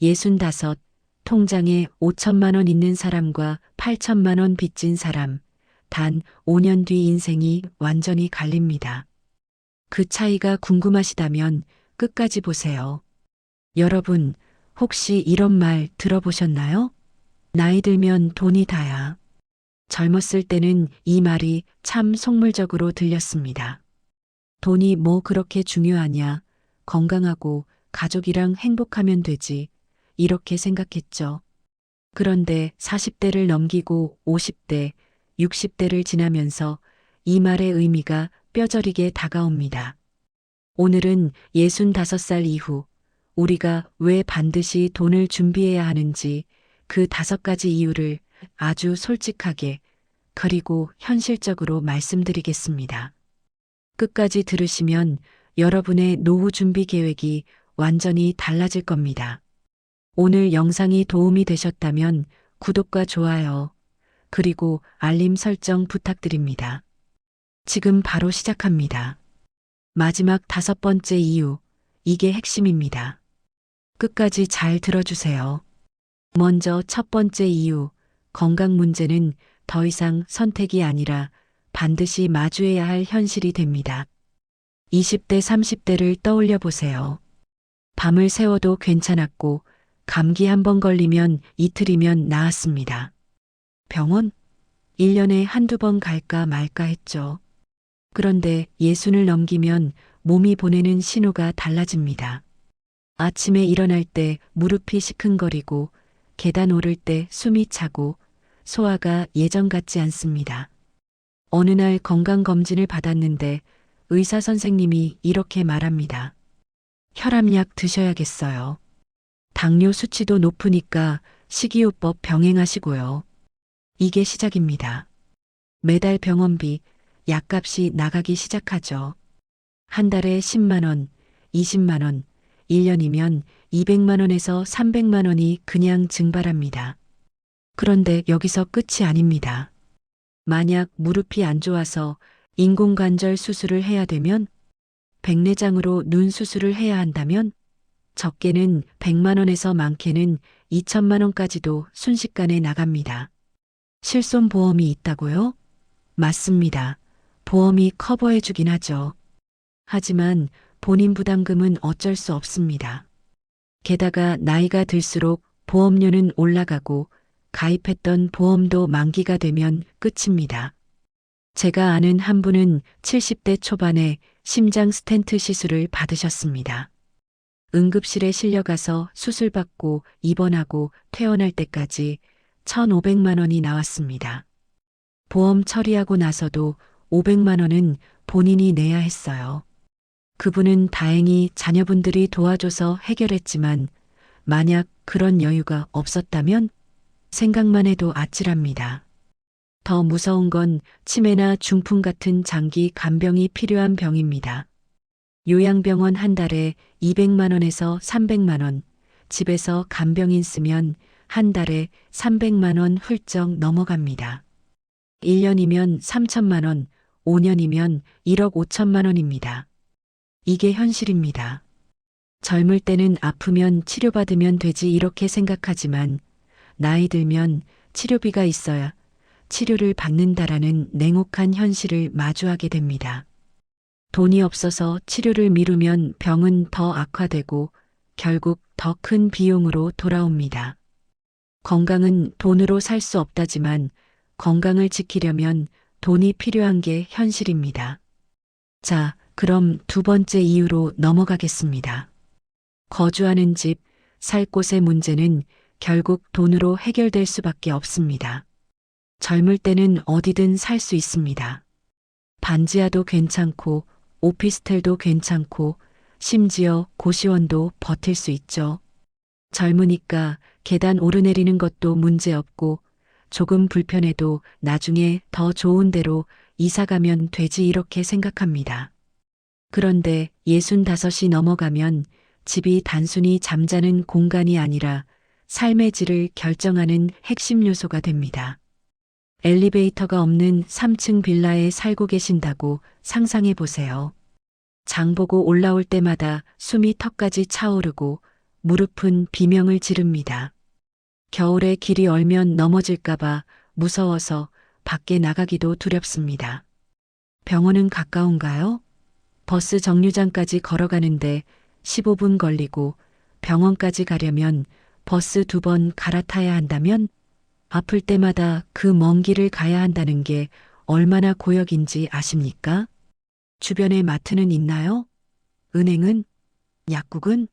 65, 통장에 5천만 원 있는 사람과 8천만 원 빚진 사람, 단 5년 뒤 인생이 완전히 갈립니다. 그 차이가 궁금하시다면 끝까지 보세요. 여러분, 혹시 이런 말 들어보셨나요? 나이 들면 돈이 다야. 젊었을 때는 이 말이 참 속물적으로 들렸습니다. 돈이 뭐 그렇게 중요하냐? 건강하고 가족이랑 행복하면 되지. 이렇게 생각했죠. 그런데 40대를 넘기고 50대, 60대를 지나면서 이 말의 의미가 뼈저리게 다가옵니다. 오늘은 65살 이후 우리가 왜 반드시 돈을 준비해야 하는지 그 5가지 이유를 아주 솔직하게 그리고 현실적으로 말씀드리겠습니다. 끝까지 들으시면 여러분의 노후 준비 계획이 완전히 달라질 겁니다. 오늘 영상이 도움이 되셨다면 구독과 좋아요, 그리고 알림 설정 부탁드립니다. 지금 바로 시작합니다. 마지막 5번째 이유, 이게 핵심입니다. 끝까지 잘 들어주세요. 먼저 첫 번째 이유, 건강 문제는 더 이상 선택이 아니라 반드시 마주해야 할 현실이 됩니다. 20대, 30대를 떠올려 보세요. 밤을 새워도 괜찮았고, 감기 한 번 걸리면 이틀이면 나았습니다. 병원? 1년에 한두 번 갈까 말까 했죠. 그런데 60을 넘기면 몸이 보내는 신호가 달라집니다. 아침에 일어날 때 무릎이 시큰거리고 계단 오를 때 숨이 차고 소화가 예전 같지 않습니다. 어느 날 건강검진을 받았는데 의사 선생님이 이렇게 말합니다. 혈압약 드셔야겠어요. 당뇨 수치도 높으니까 식이요법 병행하시고요. 이게 시작입니다. 매달 병원비, 약값이 나가기 시작하죠. 한 달에 10만 원, 20만 원, 1년이면 200만 원에서 300만 원이 그냥 증발합니다. 그런데 여기서 끝이 아닙니다. 만약 무릎이 안 좋아서 인공관절 수술을 해야 되면, 백내장으로 눈 수술을 해야 한다면, 적게는 100만 원에서 많게는 2천만 원까지도 순식간에 나갑니다. 실손보험이 있다고요? 맞습니다. 보험이 커버해 주긴 하죠. 하지만 본인 부담금은 어쩔 수 없습니다. 게다가 나이가 들수록 보험료는 올라가고 가입했던 보험도 만기가 되면 끝입니다. 제가 아는 한 분은 70대 초반에 심장 스텐트 시술을 받으셨습니다. 응급실에 실려가서 수술받고 입원하고 퇴원할 때까지 1,500만 원이 나왔습니다. 보험 처리하고 나서도 500만 원은 본인이 내야 했어요. 그분은 다행히 자녀분들이 도와줘서 해결했지만 만약 그런 여유가 없었다면 생각만 해도 아찔합니다. 더 무서운 건 치매나 중풍 같은 장기 간병이 필요한 병입니다. 요양병원 한 달에 200만 원에서 300만 원, 집에서 간병인 쓰면 한 달에 300만 원 훌쩍 넘어갑니다. 1년이면 3천만 원, 5년이면 1억 5천만 원입니다. 이게 현실입니다. 젊을 때는 아프면 치료받으면 되지 이렇게 생각하지만 나이 들면 치료비가 있어야 치료를 받는다라는 냉혹한 현실을 마주하게 됩니다. 돈이 없어서 치료를 미루면 병은 더 악화되고 결국 더 큰 비용으로 돌아옵니다. 건강은 돈으로 살 수 없다지만 건강을 지키려면 돈이 필요한 게 현실입니다. 자, 그럼 두 번째 이유로 넘어가겠습니다. 거주하는 집, 살 곳의 문제는 결국 돈으로 해결될 수밖에 없습니다. 젊을 때는 어디든 살 수 있습니다. 반지하도 괜찮고 오피스텔도 괜찮고 심지어 고시원도 버틸 수 있죠. 젊으니까 계단 오르내리는 것도 문제없고 조금 불편해도 나중에 더 좋은 데로 이사 가면 되지 이렇게 생각합니다. 그런데 65이 넘어가면 집이 단순히 잠자는 공간이 아니라 삶의 질을 결정하는 핵심 요소가 됩니다. 엘리베이터가 없는 3층 빌라에 살고 계신다고 상상해 보세요. 장 보고 올라올 때마다 숨이 턱까지 차오르고 무릎은 비명을 지릅니다. 겨울에 길이 얼면 넘어질까봐 무서워서 밖에 나가기도 두렵습니다. 병원은 가까운가요? 버스 정류장까지 걸어가는데 15분 걸리고 병원까지 가려면 버스 2번 갈아타야 한다면 아플 때마다 그 먼 길을 가야 한다는 게 얼마나 고역인지 아십니까? 주변에 마트는 있나요? 은행은? 약국은?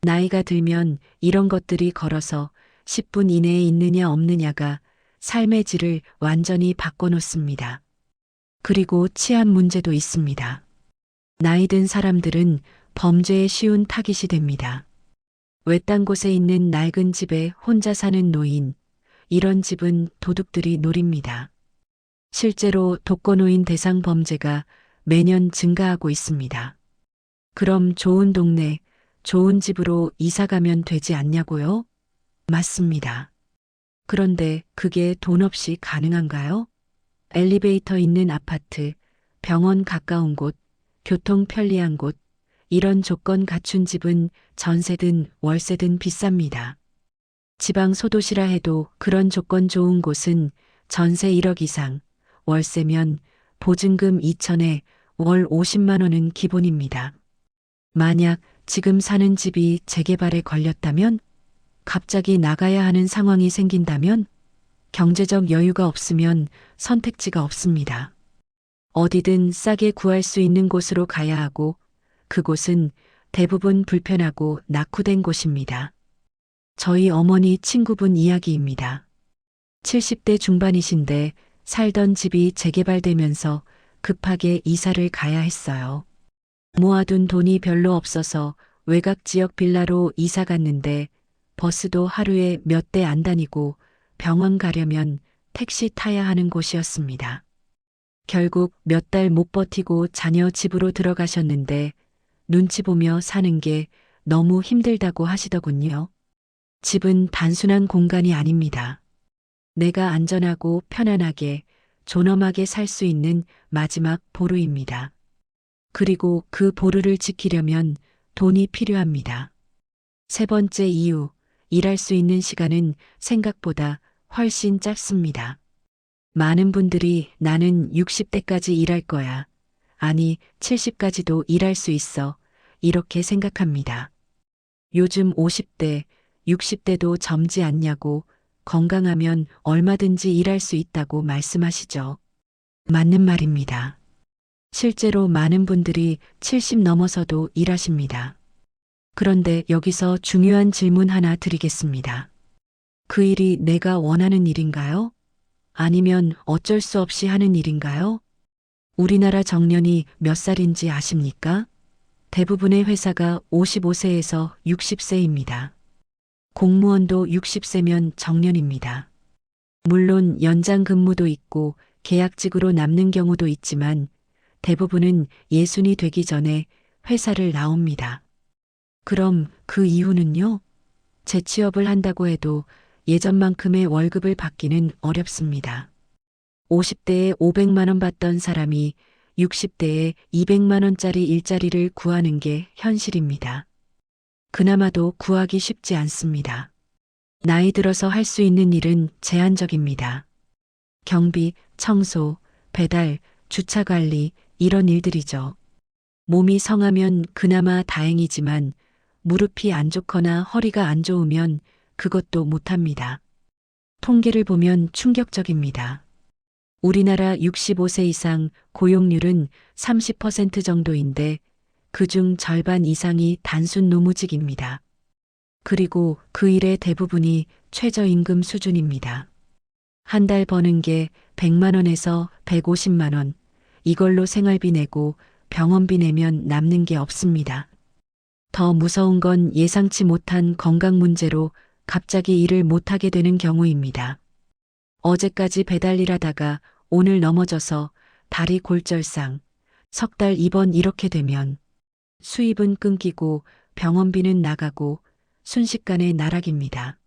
나이가 들면 이런 것들이 걸어서 10분 이내에 있느냐 없느냐가 삶의 질을 완전히 바꿔놓습니다. 그리고 치안 문제도 있습니다. 나이 든 사람들은 범죄에 쉬운 타깃이 됩니다. 외딴 곳에 있는 낡은 집에 혼자 사는 노인, 이런 집은 도둑들이 노립니다. 실제로 독거노인 대상 범죄가 매년 증가하고 있습니다. 그럼 좋은 동네, 좋은 집으로 이사 가면 되지 않냐고요? 맞습니다. 그런데 그게 돈 없이 가능한가요? 엘리베이터 있는 아파트, 병원 가까운 곳, 교통 편리한 곳, 이런 조건 갖춘 집은 전세든 월세든 비쌉니다. 지방 소도시라 해도 그런 조건 좋은 곳은 전세 1억 이상, 월세면 보증금 2천에 월 50만 원은 기본입니다. 만약 지금 사는 집이 재개발에 걸렸다면, 갑자기 나가야 하는 상황이 생긴다면, 경제적 여유가 없으면 선택지가 없습니다. 어디든 싸게 구할 수 있는 곳으로 가야 하고, 그곳은 대부분 불편하고 낙후된 곳입니다. 저희 어머니 친구분 이야기입니다. 70대 중반이신데 살던 집이 재개발되면서 급하게 이사를 가야 했어요. 모아둔 돈이 별로 없어서 외곽 지역 빌라로 이사 갔는데 버스도 하루에 몇 대 안 다니고 병원 가려면 택시 타야 하는 곳이었습니다. 결국 몇 달 못 버티고 자녀 집으로 들어가셨는데 눈치 보며 사는 게 너무 힘들다고 하시더군요. 집은 단순한 공간이 아닙니다. 내가 안전하고 편안하게 존엄하게 살 수 있는 마지막 보루입니다. 그리고 그 보루를 지키려면 돈이 필요합니다. 세 번째 이유, 일할 수 있는 시간은 생각보다 훨씬 짧습니다. 많은 분들이 나는 60대까지 일할 거야. 아니, 70까지도 일할 수 있어. 이렇게 생각합니다. 요즘 50대, 60대도 젊지 않냐고 건강하면 얼마든지 일할 수 있다고 말씀하시죠. 맞는 말입니다. 실제로 많은 분들이 70 넘어서도 일하십니다. 그런데 여기서 중요한 질문 하나 드리겠습니다. 그 일이 내가 원하는 일인가요? 아니면 어쩔 수 없이 하는 일인가요? 우리나라 정년이 몇 살인지 아십니까? 대부분의 회사가 55세에서 60세입니다. 공무원도 60세면 정년입니다. 물론 연장 근무도 있고 계약직으로 남는 경우도 있지만 대부분은 60이 되기 전에 회사를 나옵니다. 그럼 그 이유는요? 재취업을 한다고 해도 예전만큼의 월급을 받기는 어렵습니다. 50대에 500만 원 받던 사람이 60대에 200만 원짜리 일자리를 구하는 게 현실입니다. 그나마도 구하기 쉽지 않습니다. 나이 들어서 할 수 있는 일은 제한적입니다. 경비, 청소, 배달, 주차 관리, 이런 일들이죠. 몸이 성하면 그나마 다행이지만 무릎이 안 좋거나 허리가 안 좋으면 그것도 못합니다. 통계를 보면 충격적입니다. 우리나라 65세 이상 고용률은 30% 정도인데 그중 절반 이상이 단순 노무직입니다. 그리고 그 일의 대부분이 최저임금 수준입니다. 한 달 버는 게 100만 원에서 150만 원, 이걸로 생활비 내고 병원비 내면 남는 게 없습니다. 더 무서운 건 예상치 못한 건강 문제로 갑자기 일을 못하게 되는 경우입니다. 어제까지 배달 일하다가 오늘 넘어져서 다리 골절상, 석 달 입원 이렇게 되면 수입은 끊기고 병원비는 나가고 순식간에 나락입니다.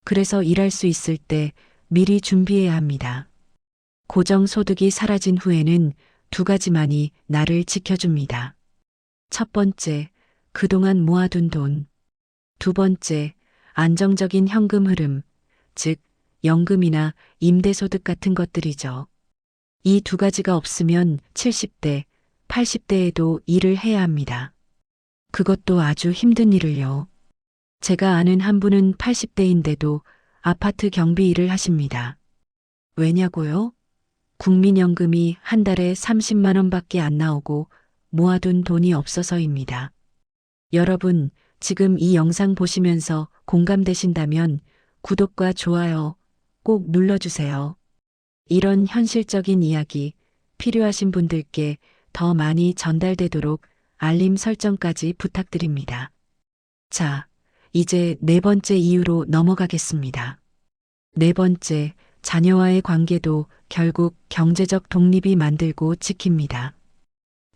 그래서 일할 수 있을 때 미리 준비해야 합니다. 고정소득이 사라진 후에는 두 가지만이 나를 지켜줍니다. 첫 번째, 그동안 모아둔 돈. 두 번째, 안정적인 현금 흐름, 즉, 연금이나 임대소득 같은 것들이죠. 이 두 가지가 없으면 70대, 80대에도 일을 해야 합니다. 그것도 아주 힘든 일을요. 제가 아는 한 분은 80대인데도 아파트 경비 일을 하십니다. 왜냐고요? 국민연금이 한 달에 30만 원밖에 안 나오고 모아둔 돈이 없어서입니다. 여러분, 지금 이 영상 보시면서 공감되신다면 구독과 좋아요 꼭 눌러주세요. 이런 현실적인 이야기 필요하신 분들께 더 많이 전달되도록 알림 설정까지 부탁드립니다. 자, 이제 네 번째 이유로 넘어가겠습니다. 네 번째, 자녀와의 관계도 결국 경제적 독립이 만들고 지킵니다.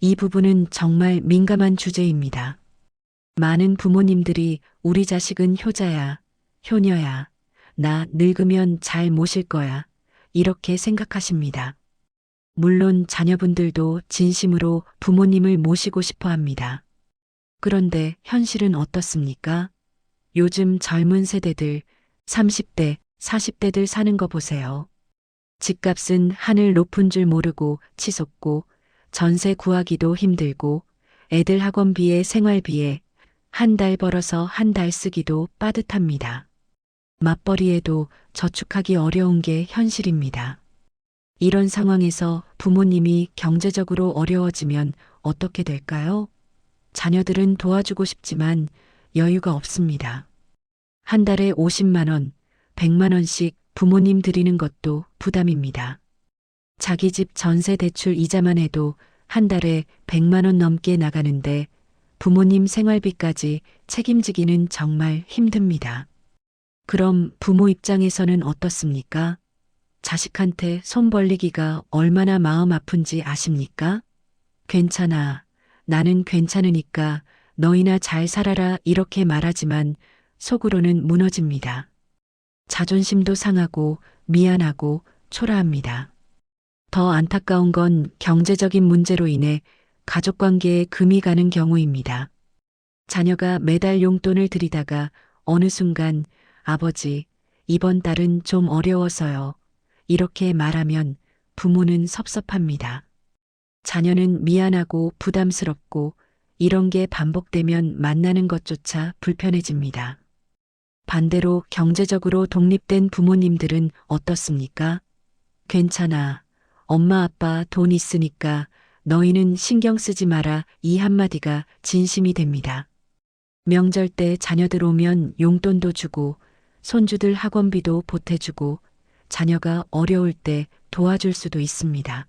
이 부분은 정말 민감한 주제입니다. 많은 부모님들이 우리 자식은 효자야, 효녀야, 나 늙으면 잘 모실 거야, 이렇게 생각하십니다. 물론 자녀분들도 진심으로 부모님을 모시고 싶어 합니다. 그런데 현실은 어떻습니까? 요즘 젊은 세대들, 30대, 40대들 사는 거 보세요. 집값은 하늘 높은 줄 모르고 치솟고, 전세 구하기도 힘들고, 애들 학원비에 생활비에 한 달 벌어서 한 달 쓰기도 빠듯합니다. 맞벌이에도 저축하기 어려운 게 현실입니다. 이런 상황에서 부모님이 경제적으로 어려워지면 어떻게 될까요? 자녀들은 도와주고 싶지만 여유가 없습니다. 한 달에 50만 원, 100만 원씩 부모님 드리는 것도 부담입니다. 자기 집 전세 대출 이자만 해도 한 달에 100만 원 넘게 나가는데 부모님 생활비까지 책임지기는 정말 힘듭니다. 그럼 부모 입장에서는 어떻습니까? 자식한테 손 벌리기가 얼마나 마음 아픈지 아십니까? 괜찮아. 나는 괜찮으니까 너희나 잘 살아라 이렇게 말하지만 속으로는 무너집니다. 자존심도 상하고 미안하고 초라합니다. 더 안타까운 건 경제적인 문제로 인해 가족 관계에 금이 가는 경우입니다. 자녀가 매달 용돈을 드리다가 어느 순간 아버지, 이번 달은 좀 어려워서요. 이렇게 말하면 부모는 섭섭합니다. 자녀는 미안하고 부담스럽고 이런 게 반복되면 만나는 것조차 불편해집니다. 반대로 경제적으로 독립된 부모님들은 어떻습니까? 괜찮아. 엄마 아빠 돈 있으니까 너희는 신경 쓰지 마라 이 한마디가 진심이 됩니다. 명절 때 자녀들 오면 용돈도 주고 손주들 학원비도 보태주고 자녀가 어려울 때 도와줄 수도 있습니다.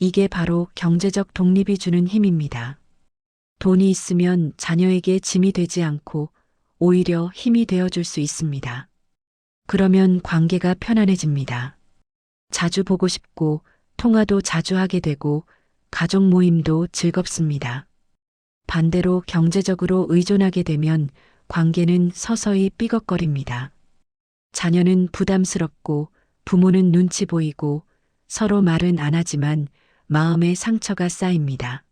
이게 바로 경제적 독립이 주는 힘입니다. 돈이 있으면 자녀에게 짐이 되지 않고 오히려 힘이 되어줄 수 있습니다. 그러면 관계가 편안해집니다. 자주 보고 싶고 통화도 자주 하게 되고 가족 모임도 즐겁습니다. 반대로 경제적으로 의존하게 되면 관계는 서서히 삐걱거립니다. 자녀는 부담스럽고 부모는 눈치 보이고 서로 말은 안 하지만 마음에 상처가 쌓입니다.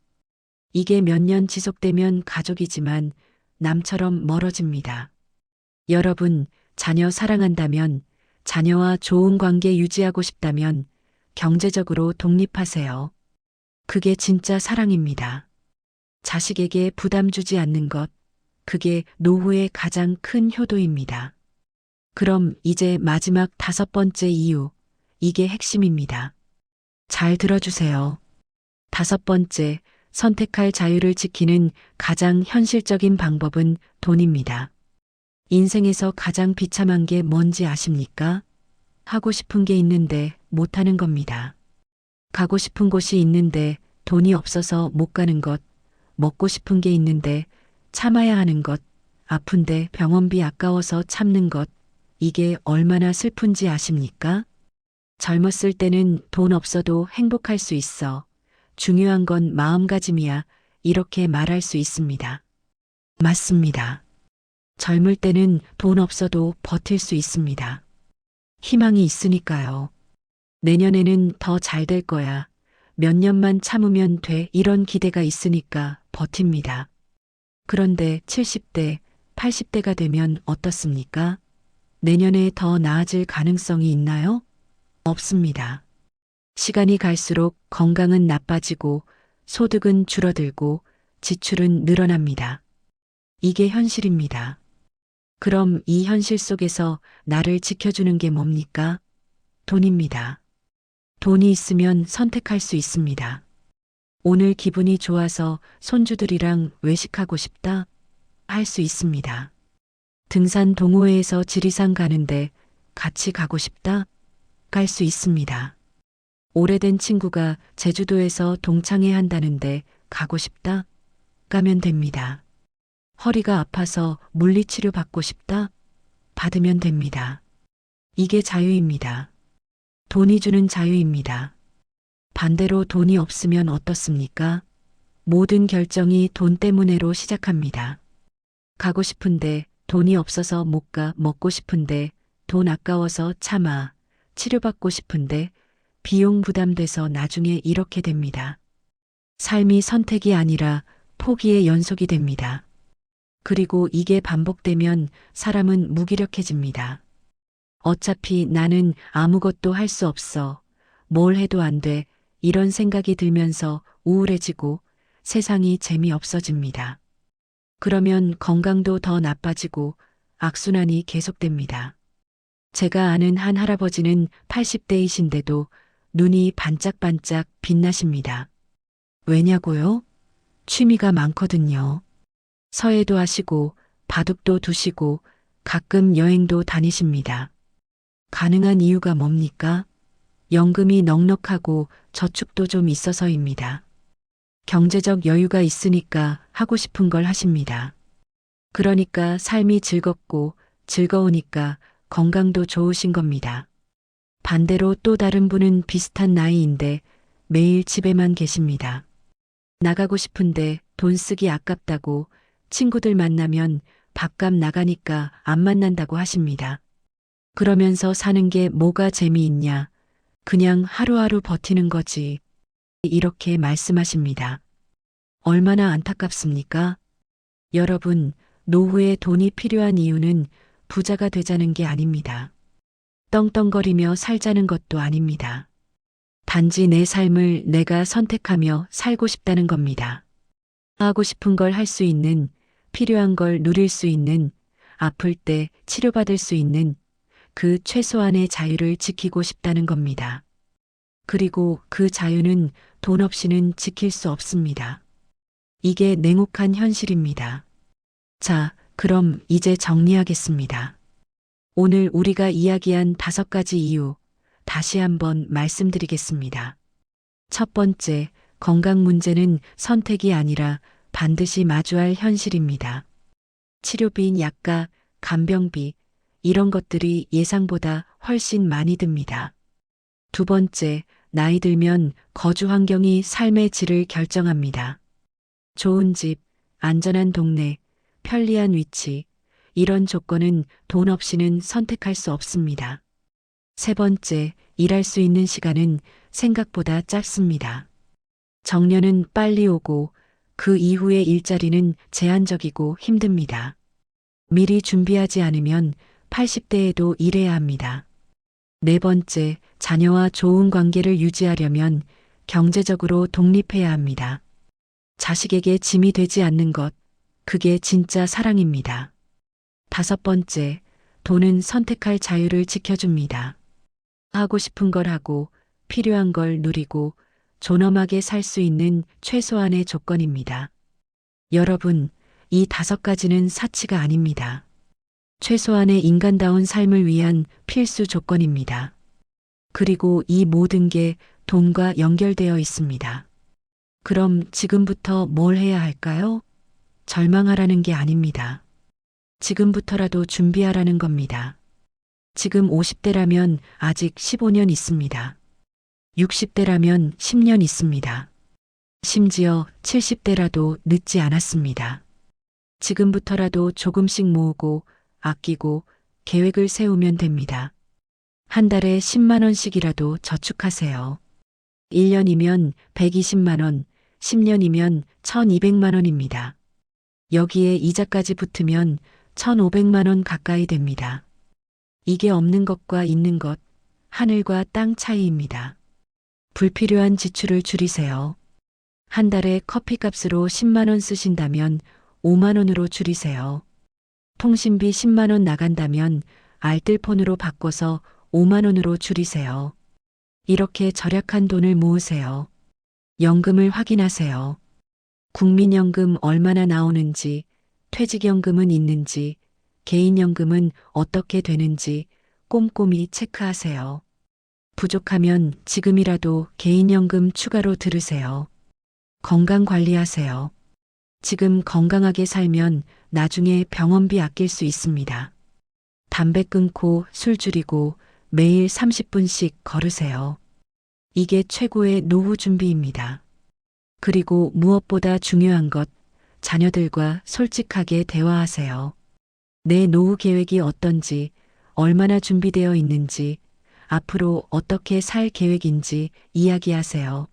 이게 몇 년 지속되면 가족이지만 남처럼 멀어집니다. 여러분, 자녀 사랑한다면, 자녀와 좋은 관계 유지하고 싶다면 경제적으로 독립하세요. 그게 진짜 사랑입니다. 자식에게 부담 주지 않는 것, 그게 노후의 가장 큰 효도입니다. 그럼 이제 마지막 다섯 번째 이유, 이게 핵심입니다. 잘 들어주세요. 다섯 번째, 선택할 자유를 지키는 가장 현실적인 방법은 돈입니다. 인생에서 가장 비참한 게 뭔지 아십니까? 하고 싶은 게 있는데 못하는 겁니다. 가고 싶은 곳이 있는데 돈이 없어서 못 가는 것, 먹고 싶은 게 있는데 참아야 하는 것, 아픈데 병원비 아까워서 참는 것, 이게 얼마나 슬픈지 아십니까? 젊었을 때는 돈 없어도 행복할 수 있어. 중요한 건 마음가짐이야. 이렇게 말할 수 있습니다. 맞습니다. 젊을 때는 돈 없어도 버틸 수 있습니다. 희망이 있으니까요. 내년에는 더 잘 될 거야. 몇 년만 참으면 돼. 이런 기대가 있으니까 버팁니다. 그런데 70대, 80대가 되면 어떻습니까? 내년에 더 나아질 가능성이 있나요? 없습니다. 시간이 갈수록 건강은 나빠지고 소득은 줄어들고 지출은 늘어납니다. 이게 현실입니다. 그럼 이 현실 속에서 나를 지켜주는 게 뭡니까? 돈입니다. 돈이 있으면 선택할 수 있습니다. 오늘 기분이 좋아서 손주들이랑 외식하고 싶다? 할 수 있습니다. 등산 동호회에서 지리산 가는데 같이 가고 싶다? 갈 수 있습니다. 오래된 친구가 제주도에서 동창회 한다는데 가고 싶다? 가면 됩니다. 허리가 아파서 물리치료 받고 싶다? 받으면 됩니다. 이게 자유입니다. 돈이 주는 자유입니다. 반대로 돈이 없으면 어떻습니까? 모든 결정이 돈 때문에로 시작합니다. 가고 싶은데 돈이 없어서 못 가, 먹고 싶은데 돈 아까워서 참아, 치료받고 싶은데 비용 부담돼서 나중에 이렇게 됩니다. 삶이 선택이 아니라 포기의 연속이 됩니다. 그리고 이게 반복되면 사람은 무기력해집니다. 어차피 나는 아무것도 할 수 없어. 뭘 해도 안 돼. 이런 생각이 들면서 우울해지고 세상이 재미없어집니다. 그러면 건강도 더 나빠지고 악순환이 계속됩니다. 제가 아는 한 할아버지는 80대이신데도 눈이 반짝반짝 빛나십니다. 왜냐고요? 취미가 많거든요. 서예도 하시고 바둑도 두시고 가끔 여행도 다니십니다. 가능한 이유가 뭡니까? 연금이 넉넉하고 저축도 좀 있어서입니다. 경제적 여유가 있으니까 하고 싶은 걸 하십니다. 그러니까 삶이 즐겁고 즐거우니까 건강도 좋으신 겁니다. 반대로 또 다른 분은 비슷한 나이인데 매일 집에만 계십니다. 나가고 싶은데 돈 쓰기 아깝다고 친구들 만나면 밥값 나가니까 안 만난다고 하십니다. 그러면서 사는 게 뭐가 재미있냐? 그냥 하루하루 버티는 거지. 이렇게 말씀하십니다. 얼마나 안타깝습니까? 여러분, 노후에 돈이 필요한 이유는 부자가 되자는 게 아닙니다. 떵떵거리며 살자는 것도 아닙니다. 단지 내 삶을 내가 선택하며 살고 싶다는 겁니다. 하고 싶은 걸 할 수 있는, 필요한 걸 누릴 수 있는, 아플 때 치료받을 수 있는 그 최소한의 자유를 지키고 싶다는 겁니다. 그리고 그 자유는 돈 없이는 지킬 수 없습니다. 이게 냉혹한 현실입니다. 자, 그럼 이제 정리하겠습니다. 오늘 우리가 이야기한 5가지 이유, 다시 한번 말씀드리겠습니다. 첫 번째, 건강 문제는 선택이 아니라 반드시 마주할 현실입니다. 치료비, 약가, 간병비, 이런 것들이 예상보다 훨씬 많이 듭니다. 두 번째, 나이 들면 거주 환경이 삶의 질을 결정합니다. 좋은 집, 안전한 동네, 편리한 위치, 이런 조건은 돈 없이는 선택할 수 없습니다. 세 번째, 일할 수 있는 시간은 생각보다 짧습니다. 정년은 빨리 오고 그 이후의 일자리는 제한적이고 힘듭니다. 미리 준비하지 않으면 80대에도 일해야 합니다. 네 번째, 자녀와 좋은 관계를 유지하려면 경제적으로 독립해야 합니다. 자식에게 짐이 되지 않는 것, 그게 진짜 사랑입니다. 다섯 번째, 돈은 선택할 자유를 지켜줍니다. 하고 싶은 걸 하고 필요한 걸 누리고 존엄하게 살 수 있는 최소한의 조건입니다. 여러분, 이 5가지는 사치가 아닙니다. 최소한의 인간다운 삶을 위한 필수 조건입니다. 그리고 이 모든 게 돈과 연결되어 있습니다. 그럼 지금부터 뭘 해야 할까요? 절망하라는 게 아닙니다. 지금부터라도 준비하라는 겁니다. 지금 50대라면 아직 15년 있습니다. 60대라면 10년 있습니다. 심지어 70대라도 늦지 않았습니다. 지금부터라도 조금씩 모으고 아끼고 계획을 세우면 됩니다. 한 달에 10만 원씩이라도 저축하세요. 1년이면 120만 원, 10년이면 1200만 원입니다. 여기에 이자까지 붙으면 1,500만 원 가까이 됩니다. 이게 없는 것과 있는 것, 하늘과 땅 차이입니다. 불필요한 지출을 줄이세요. 한 달에 커피값으로 10만 원 쓰신다면 5만 원으로 줄이세요. 통신비 10만 원 나간다면 알뜰폰으로 바꿔서 5만 원으로 줄이세요. 이렇게 절약한 돈을 모으세요. 연금을 확인하세요. 국민연금 얼마나 나오는지, 퇴직연금은 있는지, 개인연금은 어떻게 되는지 꼼꼼히 체크하세요. 부족하면 지금이라도 개인연금 추가로 들으세요. 건강 관리하세요. 지금 건강하게 살면 나중에 병원비 아낄 수 있습니다. 담배 끊고 술 줄이고 매일 30분씩 걸으세요. 이게 최고의 노후 준비입니다. 그리고 무엇보다 중요한 것, 자녀들과 솔직하게 대화하세요. 내 노후 계획이 어떤지, 얼마나 준비되어 있는지, 앞으로 어떻게 살 계획인지 이야기하세요.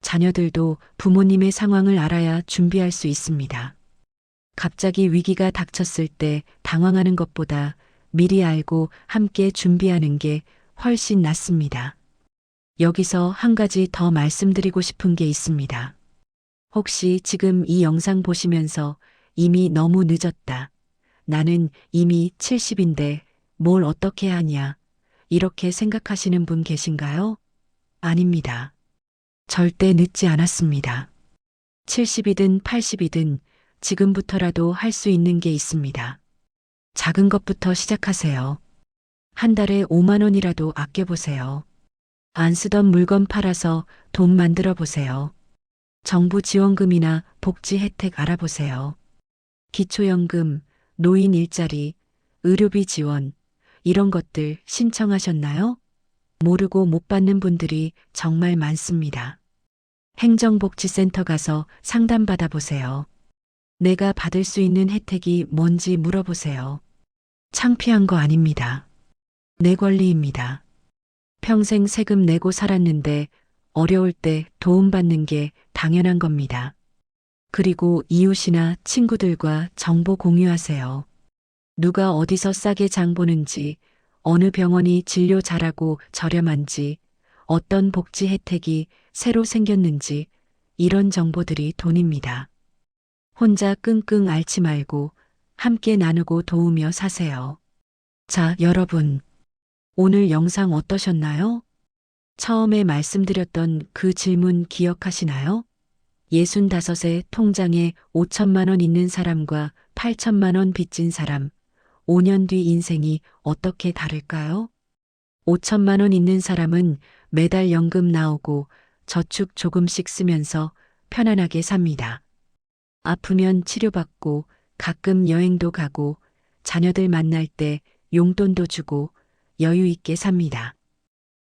자녀들도 부모님의 상황을 알아야 준비할 수 있습니다. 갑자기 위기가 닥쳤을 때 당황하는 것보다 미리 알고 함께 준비하는 게 훨씬 낫습니다. 여기서 한 가지 더 말씀드리고 싶은 게 있습니다. 혹시 지금 이 영상 보시면서 이미 너무 늦었다. 나는 이미 70인데 뭘 어떻게 하냐. 이렇게 생각하시는 분 계신가요? 아닙니다. 절대 늦지 않았습니다. 70이든 80이든 지금부터라도 할 수 있는 게 있습니다. 작은 것부터 시작하세요. 한 달에 5만 원이라도 아껴보세요. 안 쓰던 물건 팔아서 돈 만들어 보세요. 정부 지원금이나 복지 혜택 알아보세요. 기초연금, 노인 일자리, 의료비 지원, 이런 것들 신청하셨나요? 모르고 못 받는 분들이 정말 많습니다. 행정복지센터 가서 상담받아 보세요. 내가 받을 수 있는 혜택이 뭔지 물어보세요. 창피한 거 아닙니다. 내 권리입니다. 평생 세금 내고 살았는데 어려울 때 도움받는 게 당연한 겁니다. 그리고 이웃이나 친구들과 정보 공유하세요. 누가 어디서 싸게 장 보는지, 어느 병원이 진료 잘하고 저렴한지, 어떤 복지 혜택이 새로 생겼는지, 이런 정보들이 돈입니다. 혼자 끙끙 앓지 말고 함께 나누고 도우며 사세요. 자, 여러분. 오늘 영상 어떠셨나요? 처음에 말씀드렸던 그 질문 기억하시나요? 65세 통장에 5천만 원 있는 사람과 8천만 원 빚진 사람, 5년 뒤 인생이 어떻게 다를까요? 5천만 원 있는 사람은 매달 연금 나오고 저축 조금씩 쓰면서 편안하게 삽니다. 아프면 치료받고 가끔 여행도 가고 자녀들 만날 때 용돈도 주고 여유 있게 삽니다.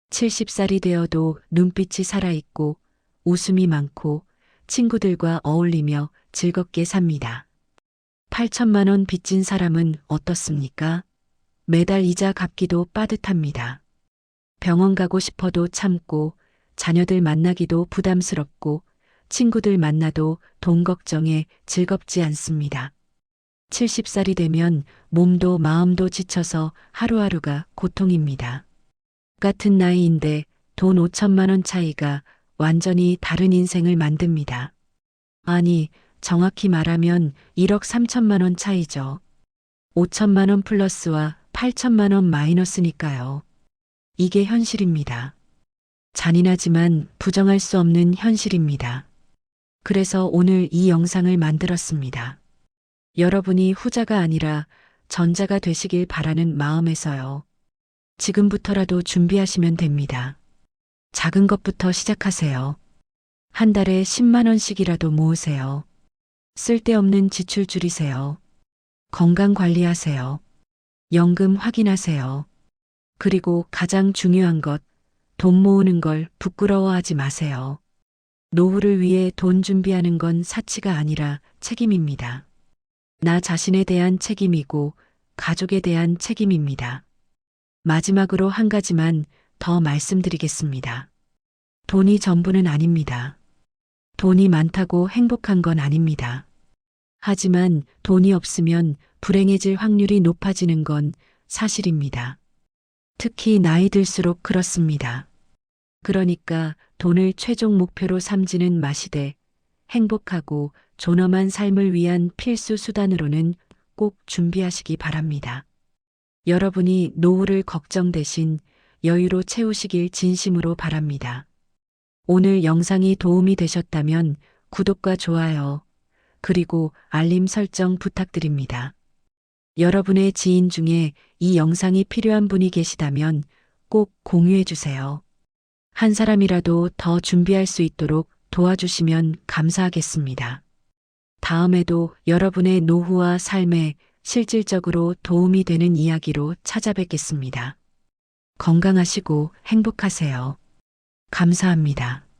70살이 되어도 눈빛이 살아있고 웃음이 많고 친구들과 어울리며 즐겁게 삽니다. 8천만 원 빚진 사람은 어떻습니까? 매달 이자 갚기도 빠듯합니다. 병원 가고 싶어도 참고 자녀들 만나기도 부담스럽고 친구들 만나도 돈 걱정에 즐겁지 않습니다. 70살이 되면 몸도 마음도 지쳐서 하루하루가 고통입니다. 같은 나이인데 돈 5천만 원 차이가 완전히 다른 인생을 만듭니다. 아니, 정확히 말하면 1억 3천만 원 차이죠. 5천만 원 플러스와 8천만 원 마이너스니까요. 이게 현실입니다. 잔인하지만 부정할 수 없는 현실입니다. 그래서 오늘 이 영상을 만들었습니다. 여러분이 후자가 아니라 전자가 되시길 바라는 마음에서요. 지금부터라도 준비하시면 됩니다. 작은 것부터 시작하세요. 한 달에 10만 원씩이라도 모으세요. 쓸데없는 지출 줄이세요. 건강 관리하세요. 연금 확인하세요. 그리고 가장 중요한 것, 돈 모으는 걸 부끄러워하지 마세요. 노후를 위해 돈 준비하는 건 사치가 아니라 책임입니다. 나 자신에 대한 책임이고 가족에 대한 책임입니다. 마지막으로 한 가지만 더 말씀드리겠습니다. 돈이 전부는 아닙니다. 돈이 많다고 행복한 건 아닙니다. 하지만 돈이 없으면 불행해질 확률이 높아지는 건 사실입니다. 특히 나이 들수록 그렇습니다. 그러니까 돈을 최종 목표로 삼지는 마시되 행복하고 존엄한 삶을 위한 필수 수단으로는 꼭 준비하시기 바랍니다. 여러분이 노후를 걱정 대신 여유로 채우시길 진심으로 바랍니다. 오늘 영상이 도움이 되셨다면 구독과 좋아요, 그리고 알림 설정 부탁드립니다. 여러분의 지인 중에 이 영상이 필요한 분이 계시다면 꼭 공유해 주세요. 한 사람이라도 더 준비할 수 있도록 도와주시면 감사하겠습니다. 다음에도 여러분의 노후와 삶에 실질적으로 도움이 되는 이야기로 찾아뵙겠습니다. 건강하시고 행복하세요. 감사합니다.